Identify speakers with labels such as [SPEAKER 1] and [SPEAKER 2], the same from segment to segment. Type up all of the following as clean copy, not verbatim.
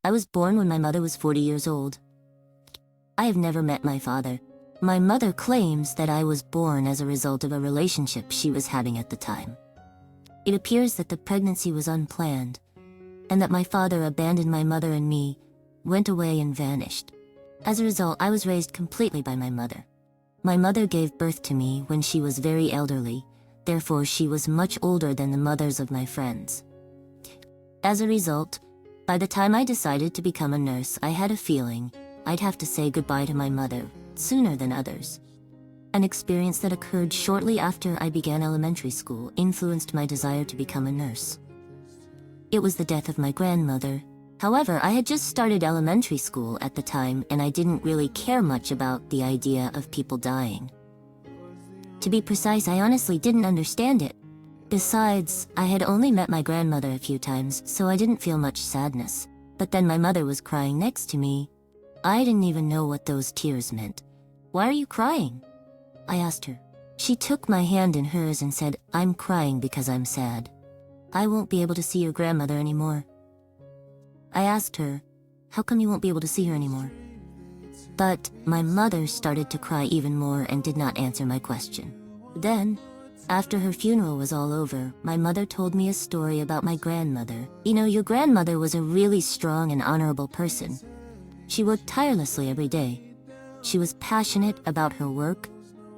[SPEAKER 1] I was born when my mother was 40 years old. I have never met my father. My mother claims that I was born as a result of a relationship she was having at the time. It appears that the pregnancy was unplanned, and that my father abandoned my mother and me, went away and vanished. As a result, I was raised completely by my mother. My mother gave birth to me when she was very elderly, therefore she was much older than the mothers of my friends. As a result, by the time I decided to become a nurse, I had a feeling I'd have to say goodbye to my mother sooner than others. An experience that occurred shortly after I began elementary school influenced my desire to become a nurse. It was the death of my grandmother. However, I had just started elementary school at the time and I didn't really care much about the idea of people dying. To be precise, I honestly didn't understand it. Besides, I had only met my grandmother a few times, so I didn't feel much sadness. But then my mother was crying next to me. I didn't even know what those tears meant. "Why are you crying?" I asked her. She took my hand in hers and said, "I'm crying because I'm sad. I won't be able to see your grandmother anymore." I asked her, "How come you won't be able to see her anymore?" But my mother started to cry even more and did not answer my question. Then, after her funeral was all over, my mother told me a story about my grandmother. "You know, your grandmother was a really strong and honorable person. She worked tirelessly every day. She was passionate about her work.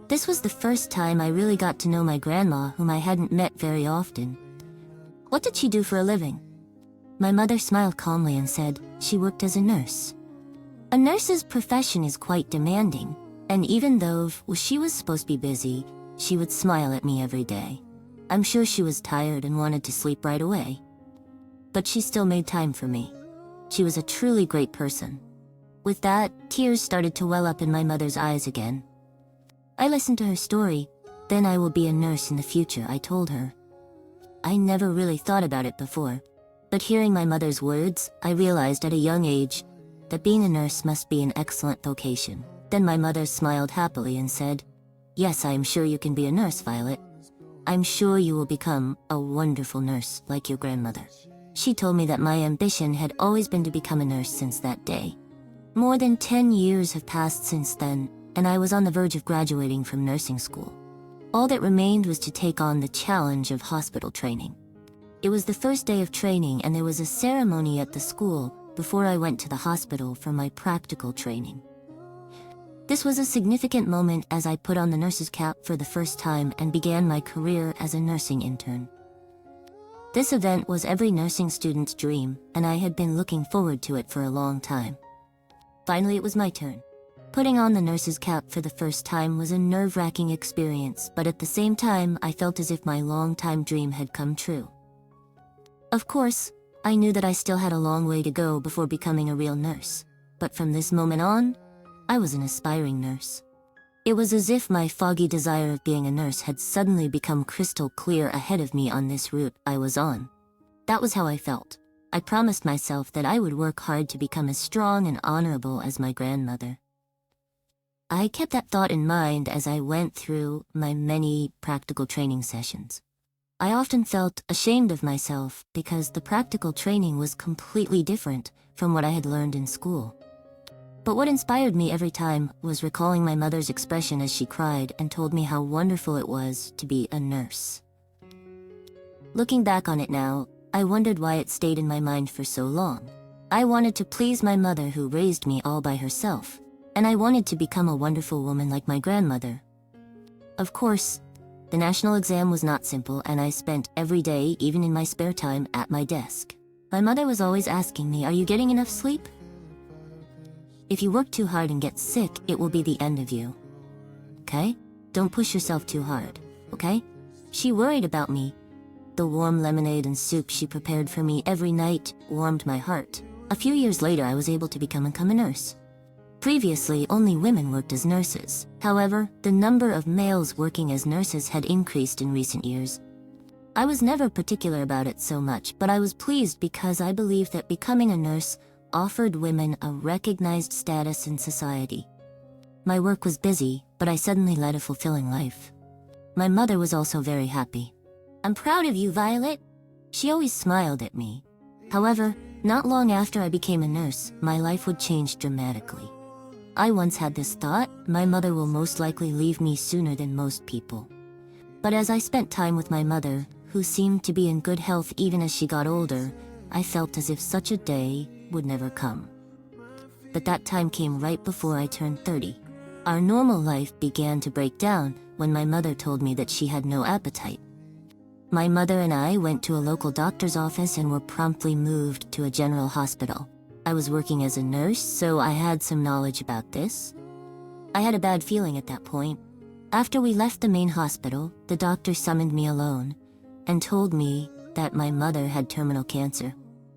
[SPEAKER 1] This was the first time I really got to know my grandma, whom I hadn't met very often." "What did she do for a living?" My mother smiled calmly and said she worked as a nurse. A nurse's profession is quite demanding, and even though she was supposed to be busy, she would smile at me every day. I'm sure she was tired and wanted to sleep right away. But she still made time for me. She was a truly great person. With that, tears started to well up in my mother's eyes again. I listened to her story. "Then I will be a nurse in the future," I told her. I never really thought about it before, but hearing my mother's words, I realized at a young age that being a nurse must be an excellent vocation. Then my mother smiled happily and said, "Yes, I am sure you can be a nurse, Violet. I'm sure you will become a wonderful nurse like your grandmother." She told me that my ambition had always been to become a nurse since that day. More than 10 years have passed since then, and I was on the verge of graduating from nursing school. All that remained was to take on the challenge of hospital training. It was the first day of training and there was a ceremony at the school before I went to the hospital for my practical training. This was a significant moment as I put on the nurse's cap for the first time and began my career as a nursing intern. This event was every nursing student's dream, and I had been looking forward to it for a long time. Finally, it was my turn. Putting on the nurse's cap for the first time was a nerve-wracking experience, but at the same time, I felt as if my long-time dream had come true. Of course, I knew that I still had a long way to go before becoming a real nurse, but from this moment on, I was an aspiring nurse. It was as if my foggy desire of being a nurse had suddenly become crystal clear ahead of me on this route I was on. That was how I felt. I promised myself that I would work hard to become as strong and honorable as my grandmother. I kept that thought in mind as I went through my many practical training sessions. I often felt ashamed of myself because the practical training was completely different from what I had learned in school. But what inspired me every time was recalling my mother's expression as she cried and told me how wonderful it was to be a nurse. Looking back on it now, I wondered why it stayed in my mind for so long. I wanted to please my mother who raised me all by herself, and I wanted to become a wonderful woman like my grandmother. Of course, the national exam was not simple, and I spent every day, even in my spare time, at my desk. My mother was always asking me, "Are you getting enough sleep? If you work too hard and get sick, it will be the end of you. Okay? Don't push yourself too hard, okay?" She worried about me. The warm lemonade and soup she prepared for me every night warmed my heart. A few years later, I was able to become a nurse. Previously, only women worked as nurses. However, the number of males working as nurses had increased in recent years. I was never particular about it so much, but I was pleased because I believed that becoming a nurse offered women a recognized status in society. My work was busy, but I suddenly led a fulfilling life. My mother was also very happy. "I'm proud of you, Violet." She always smiled at me. However, Not long after I became a nurse, my life would change dramatically. I once had this thought, my mother will most likely leave me sooner than most people. But as I spent time with my mother, who seemed to be in good health even as she got older, I felt as if such a day would never come. But that time came right before I turned 30. Our normal life began to break down when my mother told me that she had no appetite. My mother and I went to a local doctor's office and were promptly moved to a general hospital. I was working as a nurse, so I had some knowledge about this. I had a bad feeling at that point. After we left the main hospital, the doctor summoned me alone and told me that my mother had terminal cancer.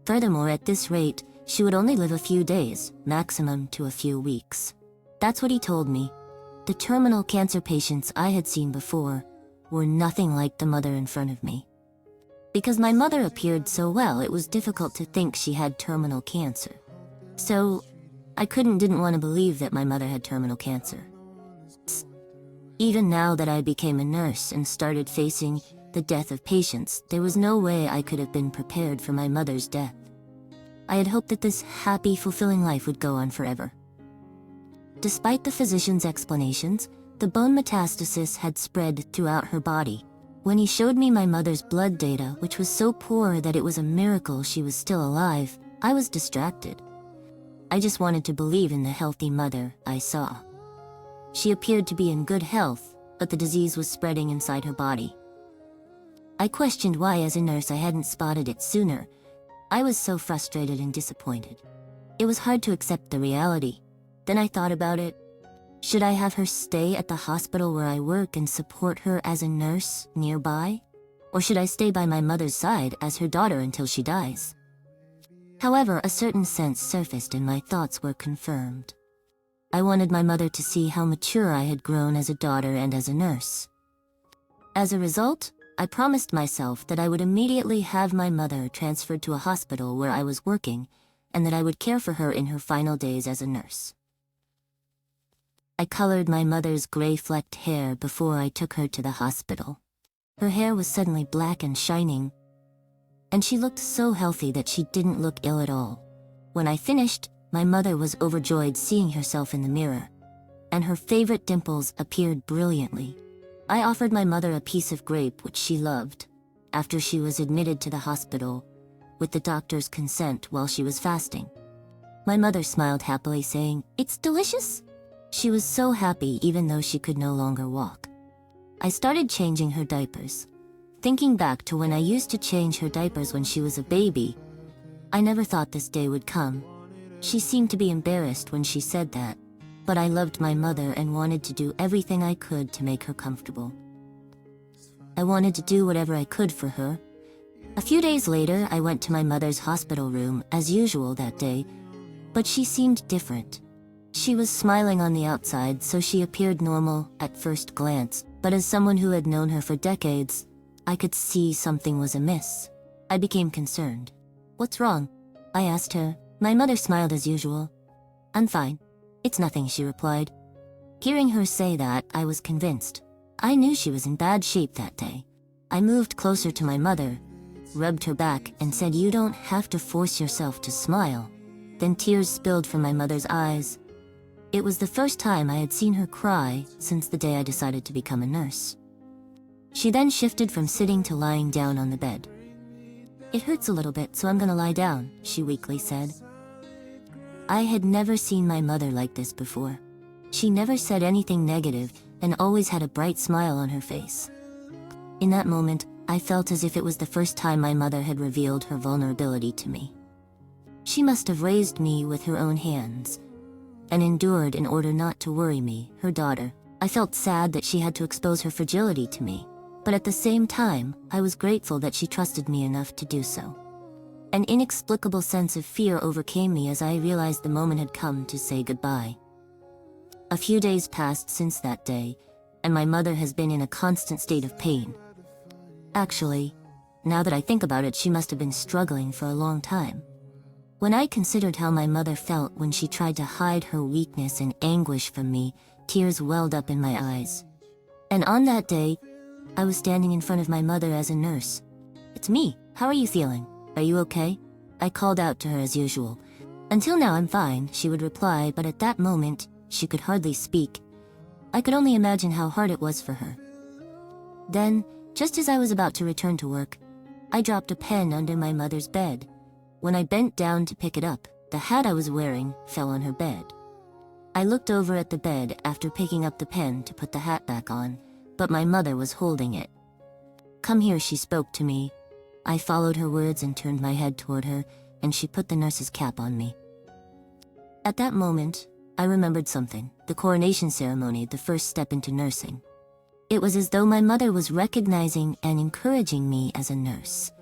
[SPEAKER 1] Furthermore, at this rate, she would only live a few days, maximum to a few weeks. That's what he told me. The terminal cancer patients I had seen before were nothing like the mother in front of me. Because my mother appeared so well, it was difficult to think she had terminal cancer. So, I didn't want to believe that my mother had terminal cancer. Even now that I became a nurse and started facing the death of patients, there was no way I could have been prepared for my mother's death. I had hoped that this happy, fulfilling life would go on forever. Despite the physician's explanations, the bone metastasis had spread throughout her body. When he showed me my mother's blood data, which was so poor that it was a miracle she was still alive, I was distracted. I just wanted to believe in the healthy mother I saw. She appeared to be in good health, but the disease was spreading inside her body. I questioned why, as a nurse, I hadn't spotted it sooner. I was so frustrated and disappointed. It was hard to accept the reality. Then I thought about it. Should I have her stay at the hospital where I work and support her as a nurse nearby? Or should I stay by my mother's side as her daughter until she dies? However, a certain sense surfaced and my thoughts were confirmed. I wanted my mother to see how mature I had grown as a daughter and as a nurse. As a result, I promised myself that I would immediately have my mother transferred to a hospital where I was working and that I would care for her in her final days as a nurse. I colored my mother's gray-flecked hair before I took her to the hospital. Her hair was suddenly black and shining, and she looked so healthy that she didn't look ill at all. When I finished, my mother was overjoyed seeing herself in the mirror, and her favorite dimples appeared brilliantly. I offered my mother a piece of grape which she loved, after she was admitted to the hospital, with the doctor's consent while she was fasting. My mother smiled happily, saying, "It's delicious." She was so happy even though she could no longer walk. I started changing her diapers. Thinking back to when I used to change her diapers when she was a baby, I never thought this day would come. She seemed to be embarrassed when she said that, but I loved my mother and wanted to do everything I could to make her comfortable. I wanted to do whatever I could for her. A few days later, I went to my mother's hospital room as usual that day, but she seemed different. She was smiling on the outside, so she appeared normal at first glance, but as someone who had known her for decades, I could see something was amiss. I became concerned. "What's wrong?" I asked her. My mother smiled as usual. "I'm fine. It's nothing," she replied. Hearing her say that, I was convinced. I knew she was in bad shape that day. I moved closer to my mother, rubbed her back, and said, "You don't have to force yourself to smile." Then tears spilled from my mother's eyes. It was the first time I had seen her cry since the day I decided to become a nurse. She then shifted from sitting to lying down on the bed. "It hurts a little bit, so I'm gonna lie down," she weakly said. I had never seen my mother like this before. She never said anything negative and always had a bright smile on her face. In that moment, I felt as if it was the first time my mother had revealed her vulnerability to me. She must have raised me with her own hands and endured in order not to worry me, her daughter. I felt sad that she had to expose her fragility to me, but at the same time, I was grateful that she trusted me enough to do so. An inexplicable sense of fear overcame me as I realized the moment had come to say goodbye. A few days passed since that day, and my mother has been in a constant state of pain. Actually, now that I think about it, she must have been struggling for a long time. When I considered how my mother felt when she tried to hide her weakness and anguish from me, tears welled up in my eyes. And on that day, I was standing in front of my mother as a nurse. "It's me. How are you feeling? Are you okay?" I called out to her as usual. "Until now I'm fine," she would reply, but at that moment, she could hardly speak. I could only imagine how hard it was for her. Then, just as I was about to return to work, I dropped a pen under my mother's bed. When I bent down to pick it up, the hat I was wearing fell on her bed. I looked over at the bed after picking up the pen to put the hat back on, but my mother was holding it. "Come here," she spoke to me. I followed her words and turned my head toward her, and she put the nurse's cap on me. At that moment, I remembered something: the coronation ceremony, the first step into nursing. It was as though my mother was recognizing and encouraging me as a nurse.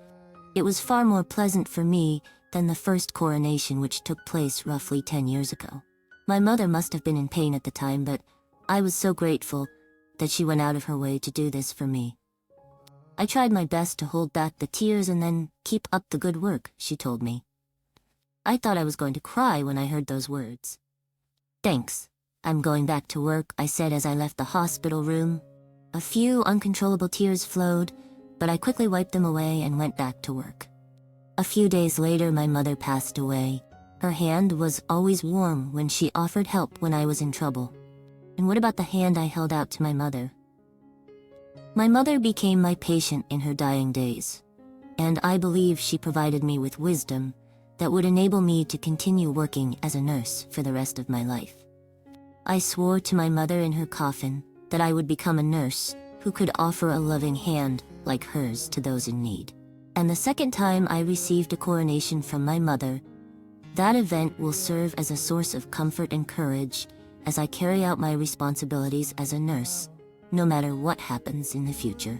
[SPEAKER 1] It was far more pleasant for me than the first coronation, which took place roughly 10 years ago. My mother must have been in pain at the time, but I was so grateful that she went out of her way to do this for me. "I tried my best to hold back the tears and then keep up the good work," she told me. I thought I was going to cry when I heard those words. "Thanks. I'm going back to work," I said as I left the hospital room. A few uncontrollable tears flowed, but I quickly wiped them away and went back to work. A few days later, my mother passed away. Her hand was always warm when she offered help when I was in trouble. And what about the hand I held out to my mother? My mother became my patient in her dying days, and I believe she provided me with wisdom that would enable me to continue working as a nurse for the rest of my life. I swore to my mother in her coffin that I would become a nurse who could offer a loving hand like hers to those in need. And the second time I received a coronation from my mother, that event will serve as a source of comfort and courage as I carry out my responsibilities as a nurse, no matter what happens in the future.